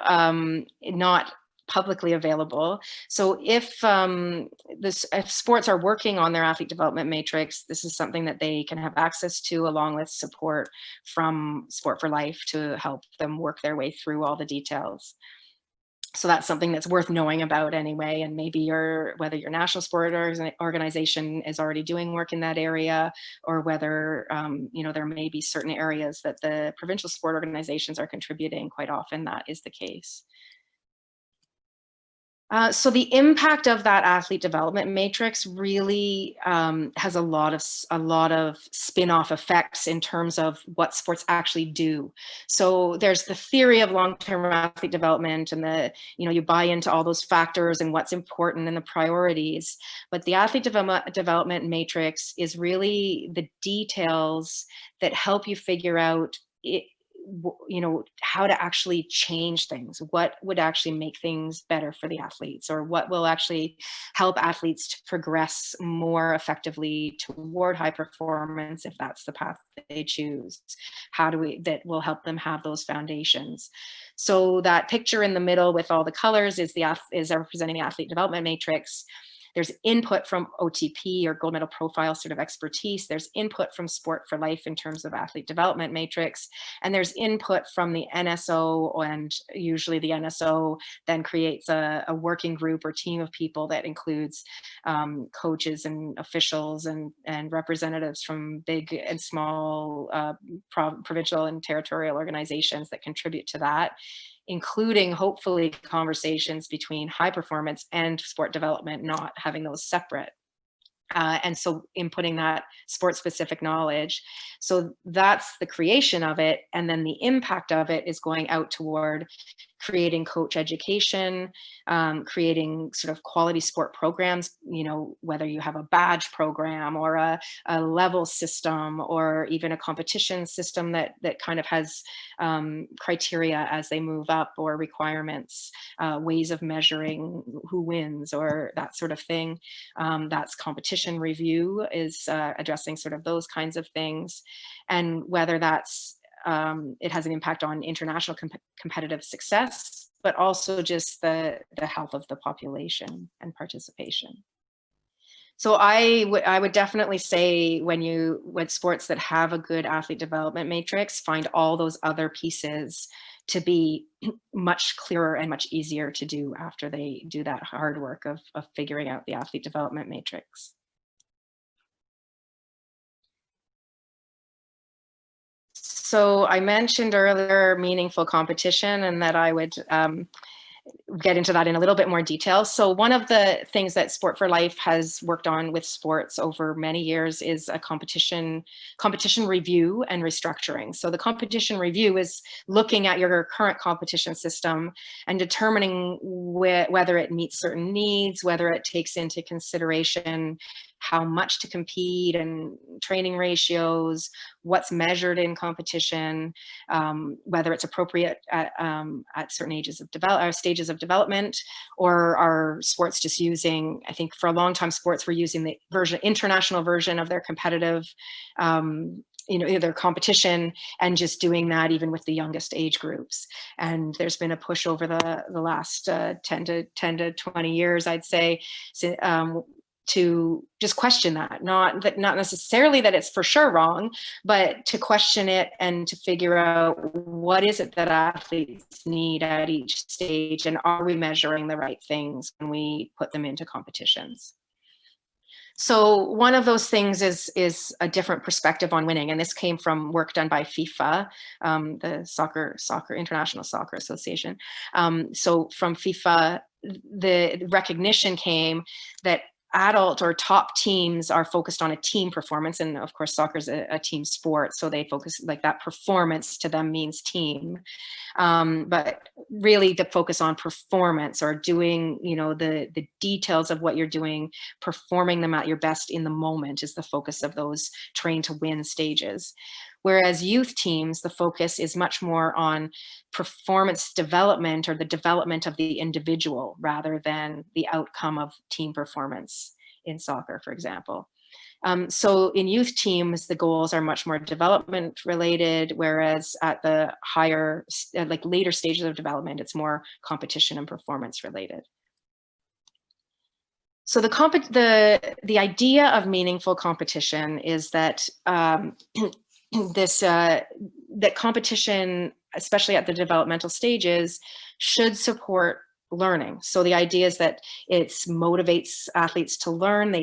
not publicly available. So if sports are working on their athlete development matrix, this is something that they can have access to, along with support from Sport for Life to help them work their way through all the details. So that's something that's worth knowing about anyway. And maybe whether your national sport organization is already doing work in that area, or whether there may be certain areas that the provincial sport organizations are contributing. Quite often that is the case. So the impact of that athlete development matrix really has a lot of spin-off effects in terms of what sports actually do. So there's the theory of long-term athlete development, and you buy into all those factors and what's important and the priorities. But the athlete development matrix is really the details that help you figure out how to actually change things, what would actually make things better for the athletes, or what will actually help athletes to progress more effectively toward high performance if that's the path they choose. That will help them have those foundations. So that picture in the middle with all the colors is representing the athlete development matrix. There's input from OTP or gold medal profile sort of expertise. There's input from Sport for Life in terms of athlete development matrix. And there's input from the NSO, and usually the NSO then creates a working group or team of people that includes coaches and officials and representatives from big and small provincial and territorial organizations that contribute to that, including hopefully conversations between high performance and sport development, not having those separate. And so inputting that sport specific knowledge. So that's the creation of it. And then the impact of it is going out toward creating coach education, creating sort of quality sport programs, you know, whether you have a badge program or a level system or even a competition system that kind of has criteria as they move up, or requirements, ways of measuring who wins or that sort of thing. That's competition review, is addressing sort of those kinds of things, and whether that's it has an impact on international competitive success, but also just the health of the population and participation. So I would definitely say when sports that have a good athlete development matrix find all those other pieces to be much clearer and much easier to do after they do that hard work of figuring out the athlete development matrix. So I mentioned earlier meaningful competition, and that I would get into that in a little bit more detail. So one of the things that Sport for Life has worked on with sports over many years is a competition review and restructuring. So the competition review is looking at your current competition system and determining whether it meets certain needs, whether it takes into consideration how much to compete and training ratios, what's measured in competition, whether it's appropriate at certain stages of development, or are sports just using, I think for a long time, sports were using the international version of their competitive, their competition, and just doing that even with the youngest age groups. And there's been a push over the last 10 to 20 years, I'd say, to just question that, not necessarily that it's for sure wrong, but to question it and to figure out what is it that athletes need at each stage, and are we measuring the right things when we put them into competitions. So one of those things is a different perspective on winning, and this came from work done by FIFA, the International Soccer Association. So from FIFA, the recognition came that adult or top teams are focused on a team performance. And of course, soccer is a team sport. So they focus, like, that performance to them means team. But really the focus on performance, or doing, the details of what you're doing, performing them at your best in the moment, is the focus of those train to win stages. Whereas youth teams, the focus is much more on performance development, or the development of the individual, rather than the outcome of team performance in soccer, for example. So in youth teams, the goals are much more development related, whereas at the higher, later stages of development, it's more competition and performance related. So the idea of meaningful competition is that that competition, especially at the developmental stages, should support learning. So the idea is that it motivates athletes to learn.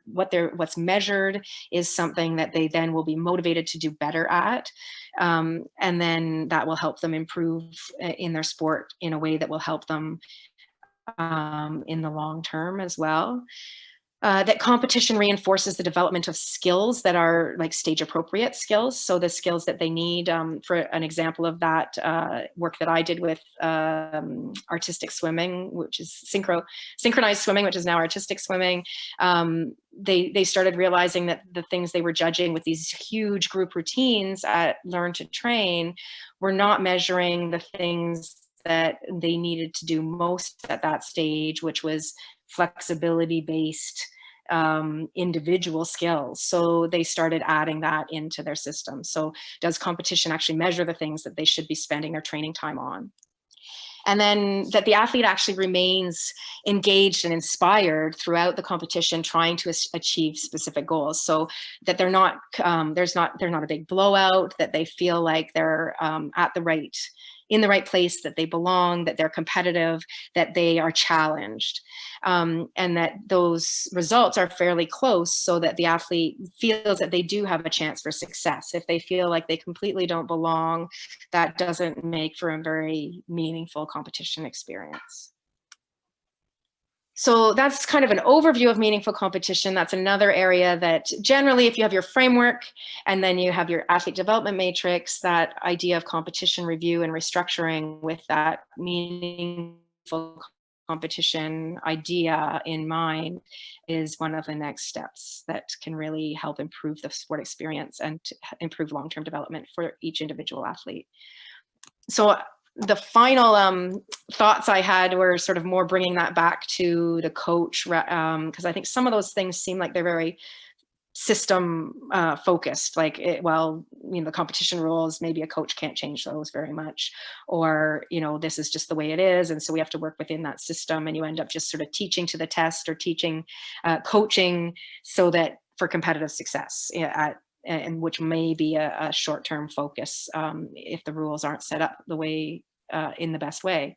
What's measured is something that they then will be motivated to do better at. And then that will help them improve in their sport in a way that will help them in the long term as well. That competition reinforces the development of skills that are stage appropriate skills. So the skills that they need, for an example of that, work that I did with artistic swimming, which is synchronized swimming, which is now artistic swimming. They started realizing that the things they were judging with these huge group routines at Learn to Train were not measuring the things that they needed to do most at that stage, which was flexibility-based individual skills. So they started adding that into their system. So does competition actually measure the things that they should be spending their training time on? And then that the athlete actually remains engaged and inspired throughout the competition, trying to achieve specific goals. So that they're not, they're not a big blowout, that they feel like they're in the right place, that they belong, that they're competitive, that they are challenged, and that those results are fairly close, so that the athlete feels that they do have a chance for success. If they feel like they completely don't belong, that doesn't make for a very meaningful competition experience. So that's kind of an overview of meaningful competition. That's another area that generally, if you have your framework and then you have your athlete development matrix, that idea of competition review and restructuring with that meaningful competition idea in mind is one of the next steps that can really help improve the sport experience and improve long-term development for each individual athlete. So the final thoughts I had were sort of more bringing that back to the coach, because I think some of those things seem like they're very system focused, like the competition rules, maybe a coach can't change those very much, or this is just the way it is, and so we have to work within that system, and you end up just sort of teaching to the test or teaching coaching so that for competitive success and which may be a short-term focus if the rules aren't set up the way in the best way.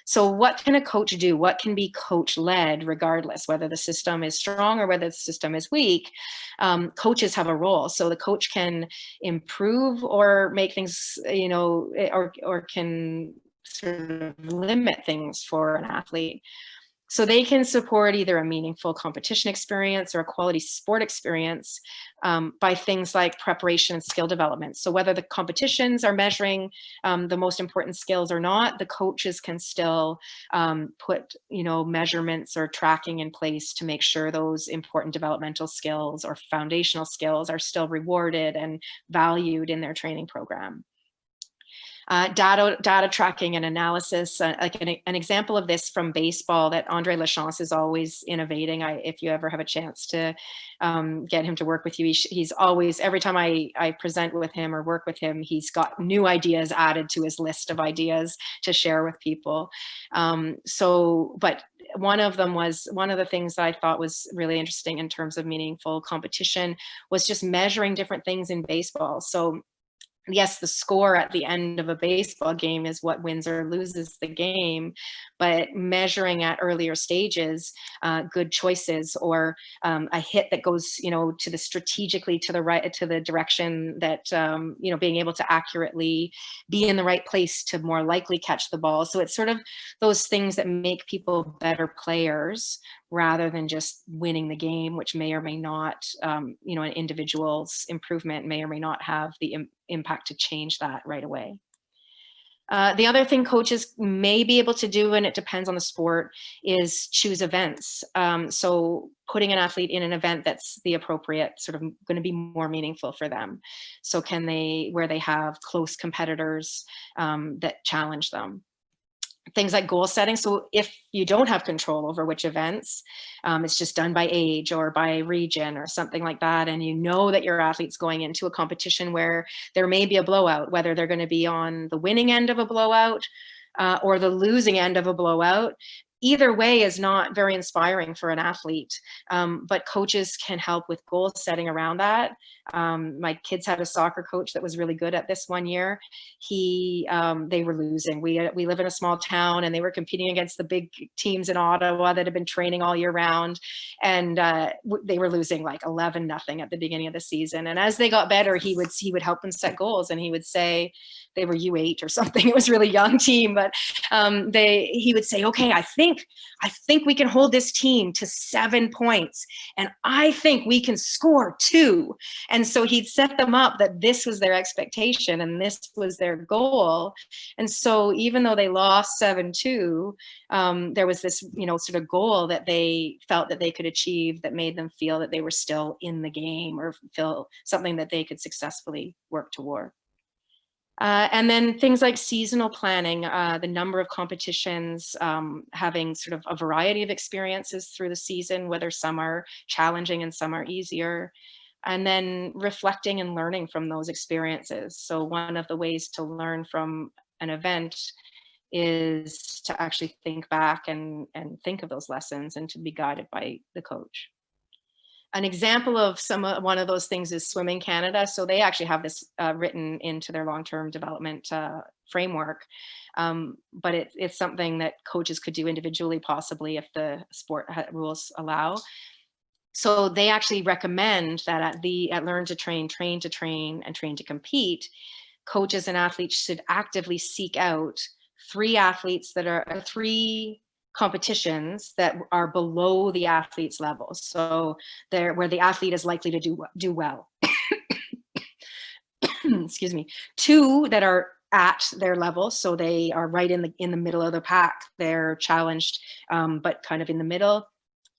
So what can a coach do? What can be coach-led, regardless whether the system is strong or whether the system is weak? Coaches have a role. So the coach can improve or make things, or can sort of limit things for an athlete. So they can support either a meaningful competition experience or a quality sport experience by things like preparation and skill development. So whether the competitions are measuring the most important skills or not, the coaches can still put measurements or tracking in place to make sure those important developmental skills or foundational skills are still rewarded and valued in their training program. Data tracking and analysis, like an example of this from baseball that Andre Lachance is always innovating. If you ever have a chance to get him to work with you, he's always, every time I present with him or work with him, he's got new ideas added to his list of ideas to share with people. But one of the things that I thought was really interesting in terms of meaningful competition was just measuring different things in baseball. So yes, the score at the end of a baseball game is what wins or loses the game, but measuring at earlier stages, good choices, or a hit that goes, to the strategically to the right, to the direction that, being able to accurately be in the right place to more likely catch the ball. So it's sort of those things that make people better players rather than just winning the game, which may or may not, an individual's improvement may or may not have the impact to change that right away. The other thing coaches may be able to do, and it depends on the sport, is choose events. So putting an athlete in an event that's the appropriate, sort of going to be more meaningful for them. So where they have close competitors that challenge them. Things like goal setting. So if you don't have control over which events, it's just done by age or by region or something like that, and you know that your athlete's going into a competition where there may be a blowout, whether they're going to be on the winning end of a blowout or the losing end of a blowout, either way is not very inspiring for an athlete, but coaches can help with goal setting around that. My kids had a soccer coach that was really good at this one year. They were losing. We live in a small town, and they were competing against the big teams in Ottawa that had been training all year round, and they were losing like 11-0 at the beginning of the season. And as they got better, he would help them set goals, and he would say, they were U8 or something. It was a really young team, but he would say, okay, I think we can hold this team to 7 points, and I think we can score 2. And so he'd set them up that this was their expectation and this was their goal. And so even though they lost 7-2, there was this, sort of goal that they felt that they could achieve that made them feel that they were still in the game or feel something that they could successfully work toward. And then things like seasonal planning, the number of competitions, having sort of a variety of experiences through the season, whether some are challenging and some are easier, and then reflecting and learning from those experiences. So one of the ways to learn from an event is to actually think back and think of those lessons and to be guided by the coach. An example of one of those things is Swimming Canada. So they actually have this written into their long-term development framework. But it's something that coaches could do individually, possibly, if the sport rules allow. So they actually recommend that at Learn to Train, Train to Train, and Train to Compete, coaches and athletes should actively seek out three competitions that are below the athlete's level. So they're where the athlete is likely to do well. Excuse me. Two that are at their level, so they are right in the middle of the pack. They're challenged, but kind of in the middle.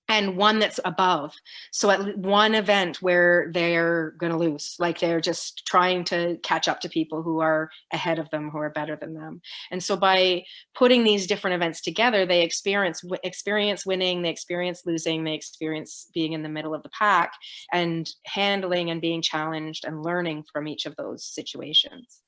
And one that's above. So at one event where they're going to lose, like they're just trying to catch up to people who are ahead of them, who are better than them. And so by putting these different events together, they experience winning, they experience losing, they experience being in the middle of the pack, and handling and being challenged and learning from each of those situations.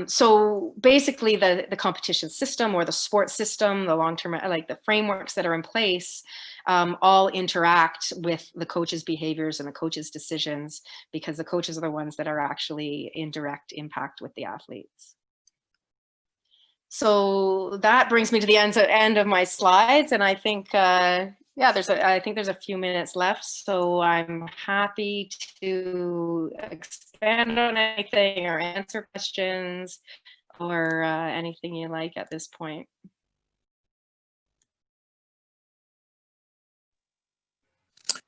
So basically the competition system or the sports system, the long-term, like the frameworks that are in place, all interact with the coach's behaviors and the coach's decisions, because the coaches are the ones that are actually in direct impact with the athletes. So that brings me to the end of my slides. And I think, yeah, I think there's a few minutes left, so I'm happy to expand on anything or answer questions or anything you like at this point.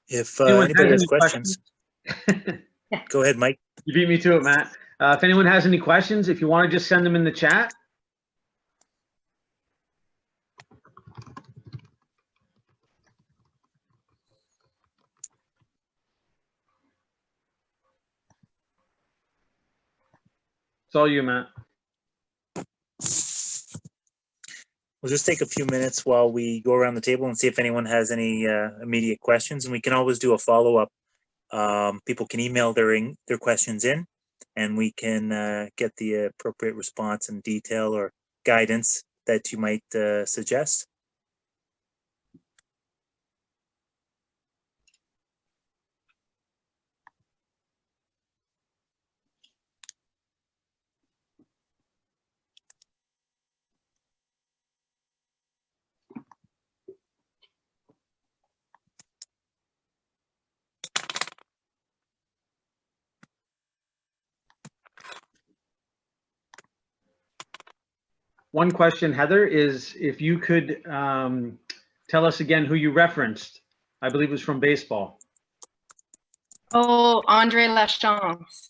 If anybody has questions, go ahead, Mike. You beat me to it, Matt. If anyone has any questions, if you want to just send them in the chat. It's all you, Matt. We'll just take a few minutes while we go around the table and see if anyone has any immediate questions, and we can always do a follow-up. People can email their questions in, and we can get the appropriate response and detail or guidance that you might suggest. One question, Heather, is if you could tell us again who you referenced. I believe it was from baseball. Oh, Andre Lachance.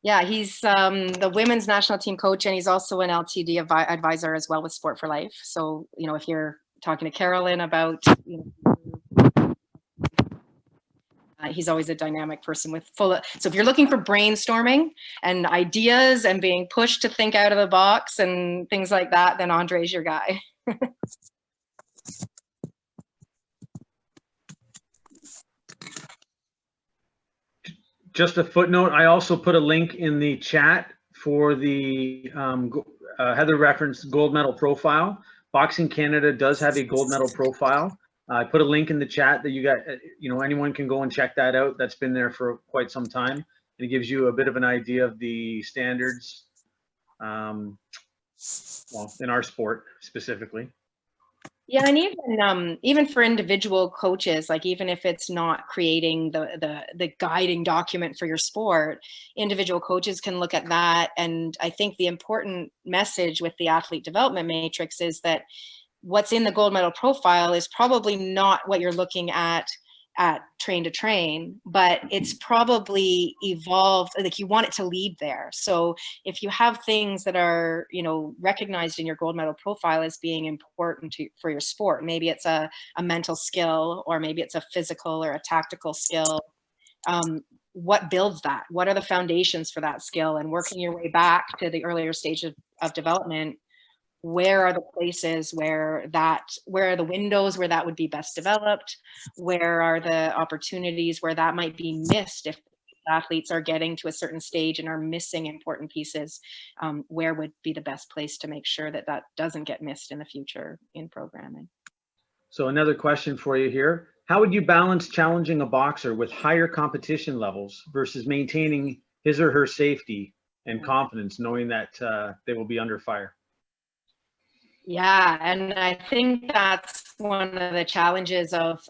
Yeah, he's the women's national team coach, and he's also an LTD advisor as well with Sport for Life. So, you know, if you're talking to Carolyn about, you know, he's always a dynamic person with so if you're looking for brainstorming and ideas and being pushed to think out of the box and things like that, then Andre's your guy. Just a footnote, I also put a link in the chat for the Heather referenced gold medal profile. Boxing Canada does have a gold medal profile. I put a link in the chat that you got, you know, anyone can go and check that out. That's been there for quite some time. And it gives you a bit of an idea of the standards, well, in our sport specifically. Yeah, and even for individual coaches, like even if it's not creating the guiding document for your sport, individual coaches can look at that. And I think the important message with the athlete development matrix is that what's in the gold medal profile is probably not what you're looking at Train to Train, but it's probably evolved, like you want it to lead there. So if you have things that are, you know, recognized in your gold medal profile as being important for your sport, maybe it's a mental skill, or maybe it's a physical or a tactical skill, what builds that? What are the foundations for that skill? And working your way back to the earlier stage of development, where are the places where are the windows where that would be best developed? Where are the opportunities where that might be missed if athletes are getting to a certain stage and are missing important pieces, where would be the best place to make sure that that doesn't get missed in the future in programming? So another question for you here. How would you balance challenging a boxer with higher competition levels versus maintaining his or her safety and confidence, knowing that they will be under fire? Yeah, and I think that's one of the challenges of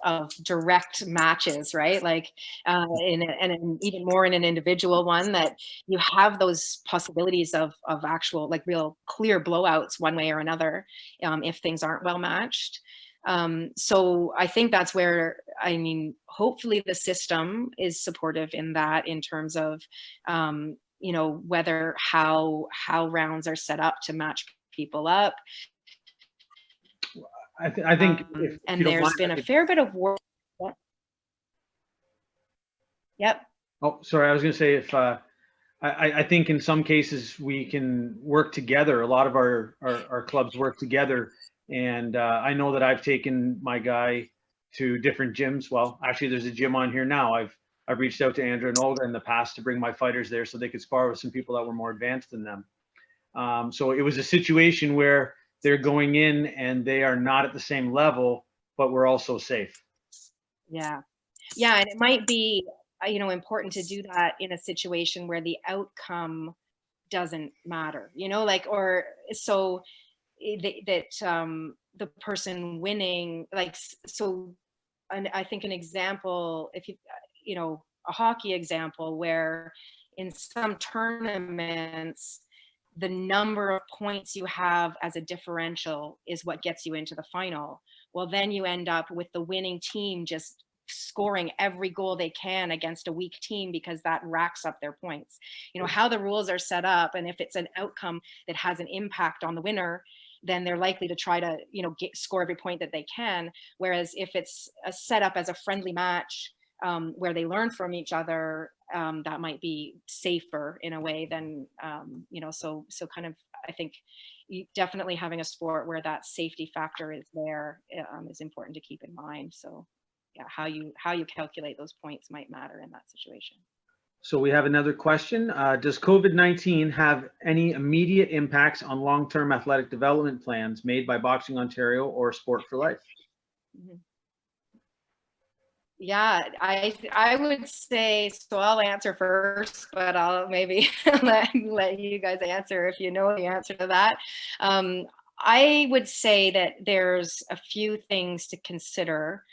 direct matches, right? Like, and even more in an individual one, that you have those possibilities of actual, like, real clear blowouts one way or another, if things aren't well matched. So I think that's where, I mean, hopefully the system is supportive in that, in terms of, you know, whether how rounds are set up to match people up. I think if And you don't there's mind, been a fair bit of work. Yep. Oh, sorry. I was going to say, if I think in some cases we can work together. A lot of our clubs work together, and I know that I've taken my guy to different gyms. Well, actually, there's a gym on here now. I've reached out to Andrew and Olga in the past to bring my fighters there so they could spar with some people that were more advanced than them. So it was a situation where they're going in and they are not at the same level, but we're also safe. Yeah. Yeah, and it might be, you know, important to do that in a situation where the outcome doesn't matter, you know, like, or so that the person winning, like, so, and I think an example, if you know, a hockey example where in some tournaments, the number of points you have as a differential is what gets you into the final. Well, then you end up with the winning team just scoring every goal they can against a weak team, because that racks up their points. You know, how the rules are set up, and if it's an outcome that has an impact on the winner, then they're likely to try to, you know, score every point that they can. Whereas if it's a set up as a friendly match, where they learn from each other, that might be safer in a way than, you know, so kind of, I think definitely having a sport where that safety factor is there, is important to keep in mind. So yeah, how you calculate those points might matter in that situation. So we have another question. Does COVID-19 have any immediate impacts on long-term athletic development plans made by Boxing Ontario or Sport for Life? Mm-hmm. Yeah, I would say, so I'll answer first, but I'll maybe let you guys answer if you know the answer to that. I would say that there's a few things to consider.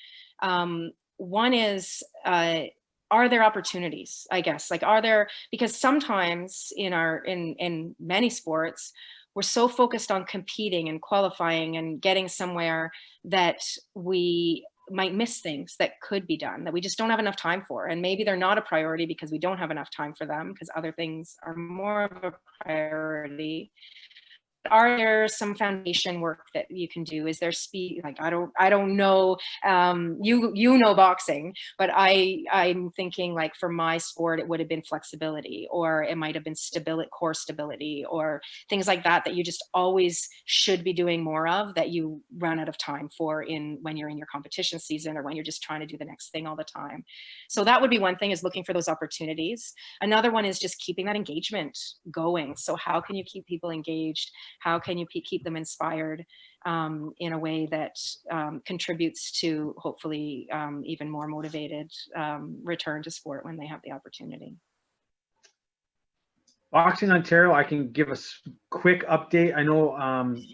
One is, are there opportunities, I guess, like, are there, because sometimes in many sports, we're so focused on competing and qualifying and getting somewhere that we might miss things that could be done, that we just don't have enough time for. And maybe they're not a priority because we don't have enough time for them, because other things are more of a priority. Are there some foundation work that you can do? Is there speed? Like, I don't know. You know boxing, but I'm thinking, like, for my sport, it would have been flexibility, or it might have been core stability, or things like that you just always should be doing more of, that you run out of time for when you're in your competition season, or when you're just trying to do the next thing all the time. So that would be one thing, is looking for those opportunities. Another one is just keeping that engagement going. So how can you keep people engaged? How can you keep them inspired in a way that contributes to, hopefully, even more motivated return to sport when they have the opportunity? Boxing Ontario, I can give a quick update. I know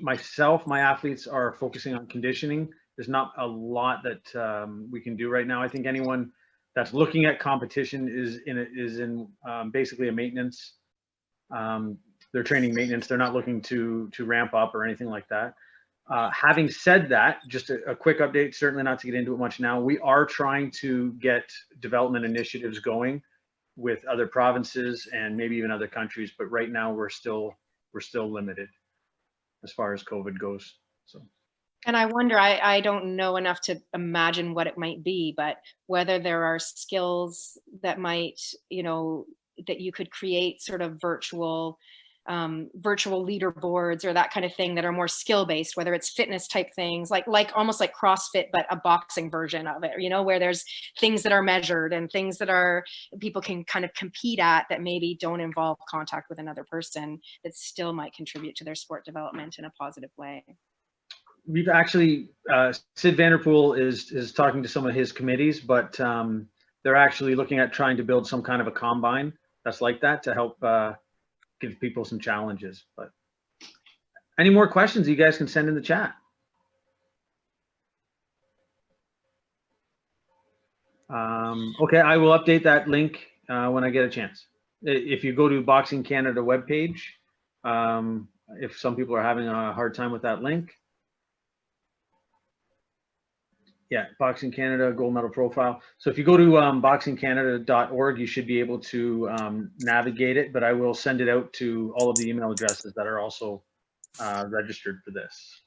my athletes are focusing on conditioning. There's not a lot that we can do right now. I think anyone that's looking at competition is in basically a maintenance. They're training maintenance. They're not looking to ramp up or anything like that. Having said that, just a quick update, certainly not to get into it much now. We are trying to get development initiatives going with other provinces and maybe even other countries, but right now we're still limited as far as COVID goes. So. And I wonder, I don't know enough to imagine what it might be, but whether there are skills that might, you know, that you could create sort of virtual virtual leaderboards or that kind of thing that are more skill-based, whether it's fitness type things, like almost like CrossFit, but a boxing version of it, you know, where there's things that are measured and things that are people can kind of compete at that maybe don't involve contact with another person, that still might contribute to their sport development in a positive way. We've actually, Sid Vanderpool is talking to some of his committees, but they're actually looking at trying to build some kind of a combine that's like that to help give people some challenges. But any more questions you guys can send in the chat. Okay, I will update that link when I get a chance. If you go to Boxing Canada webpage, if some people are having a hard time with that link, yeah, Boxing Canada gold medal profile. So if you go to boxingcanada.org, you should be able to navigate it, but I will send it out to all of the email addresses that are also registered for this.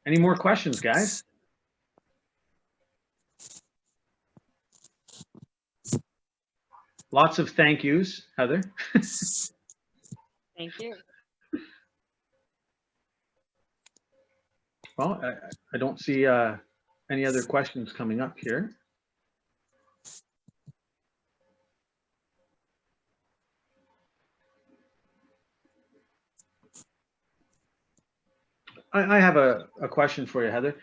Any more questions, guys? Lots of thank yous, Heather. Thank you. Well, I don't see any other questions coming up here. I have a question for you, Heather.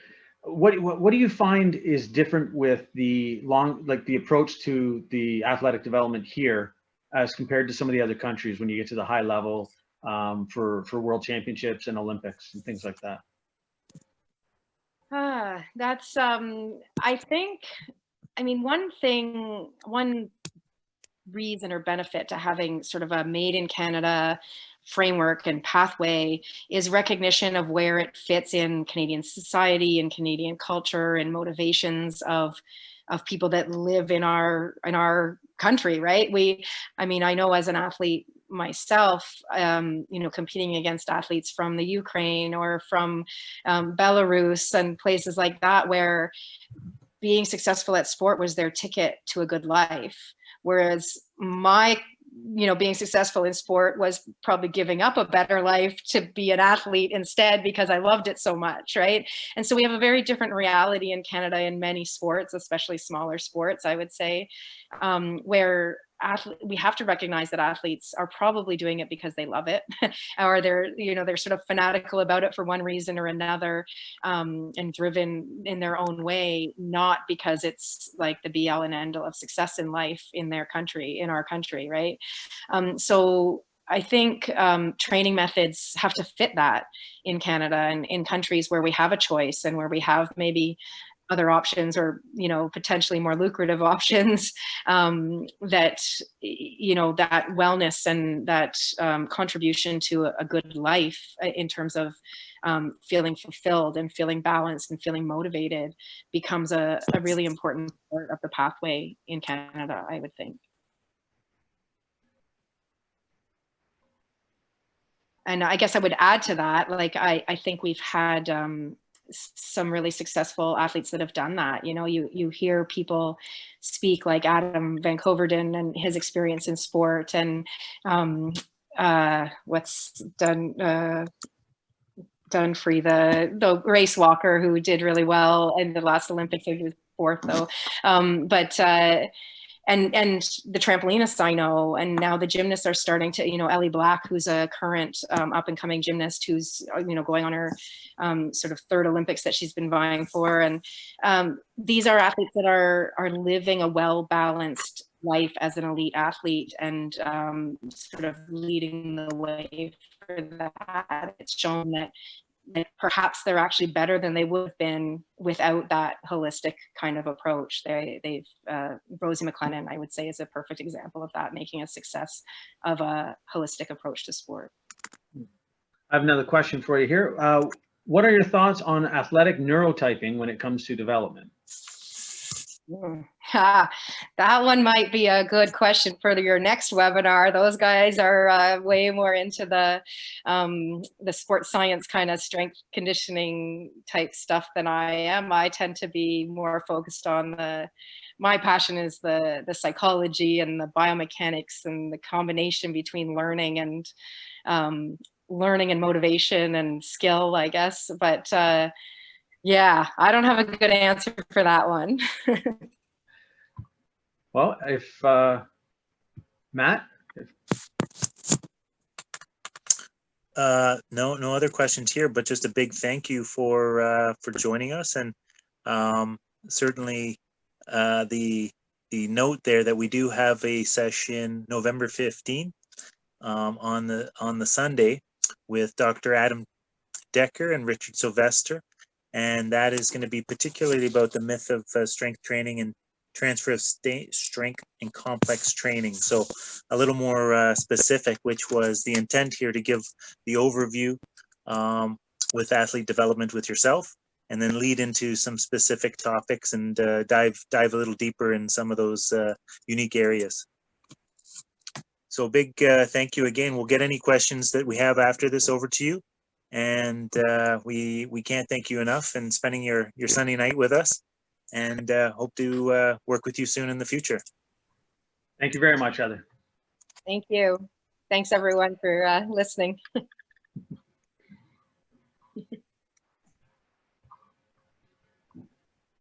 What do you find is different with the the approach to the athletic development here as compared to some of the other countries when you get to the high level for world championships and Olympics and things like that? That's I think, I mean, one reason or benefit to having sort of a made in Canada framework and pathway is recognition of where it fits in Canadian society and Canadian culture and motivations of people that live in our country, right? I mean, I know as an athlete myself, you know, competing against athletes from the Ukraine or from Belarus and places like that, where being successful at sport was their ticket to a good life. Whereas my, you know, being successful in sport was probably giving up a better life to be an athlete instead because I loved it so much, right? And so we have a very different reality in Canada in many sports, especially smaller sports, I would say, where we have to recognize that athletes are probably doing it because they love it, or they're sort of fanatical about it for one reason or another, and driven in their own way, not because it's like the be all and end all of success in life in their country, in our country, right? So I think training methods have to fit that in Canada and in countries where we have a choice and where we have maybe other options or, you know, potentially more lucrative options, that, you know, that wellness and that contribution to a good life in terms of feeling fulfilled and feeling balanced and feeling motivated becomes a really important part of the pathway in Canada, I would think. And I guess I would add to that, like, I think we've had some really successful athletes that have done that. You know, you hear people speak like Adam Van Coverdon and his experience in sport, and what's Dunfree, the race walker who did really well in the last Olympics. He was fourth though, and the trampolinists I know, and now the gymnasts are starting to, you know, Ellie Black, who's a current up and coming gymnast who's, you know, going on her sort of third Olympics that she's been vying for. And these are athletes that are living a well-balanced life as an elite athlete and sort of leading the way for that. It's shown that perhaps they're actually better than they would have been without that holistic kind of approach. Rosie McLennan, I would say, is a perfect example of that, making a success of a holistic approach to sport. I have another question for you here. What are your thoughts on athletic neurotyping when it comes to development? That one might be a good question for your next webinar. Those guys are way more into the sports science kind of strength conditioning type stuff than I am. I tend to be more focused on my passion is the psychology and the biomechanics and the combination between learning and motivation and skill, I guess. But yeah, I don't have a good answer for that one. Well, if Matt? No other questions here, but just a big thank you for joining us, and certainly the note there that we do have a session November 15th on the Sunday with Dr. Adam Decker and Richard Sylvester, and that is going to be particularly about the myth of strength training and transfer of strength in complex training. So a little more specific, which was the intent here to give the overview with athlete development with yourself, and then lead into some specific topics and dive a little deeper in some of those unique areas. So big thank you again. We'll get any questions that we have after this over to you. And we can't thank you enough in spending your Sunday night with us, and hope to work with you soon in the future. Thank you very much, Heather. Thank you. Thanks everyone for listening.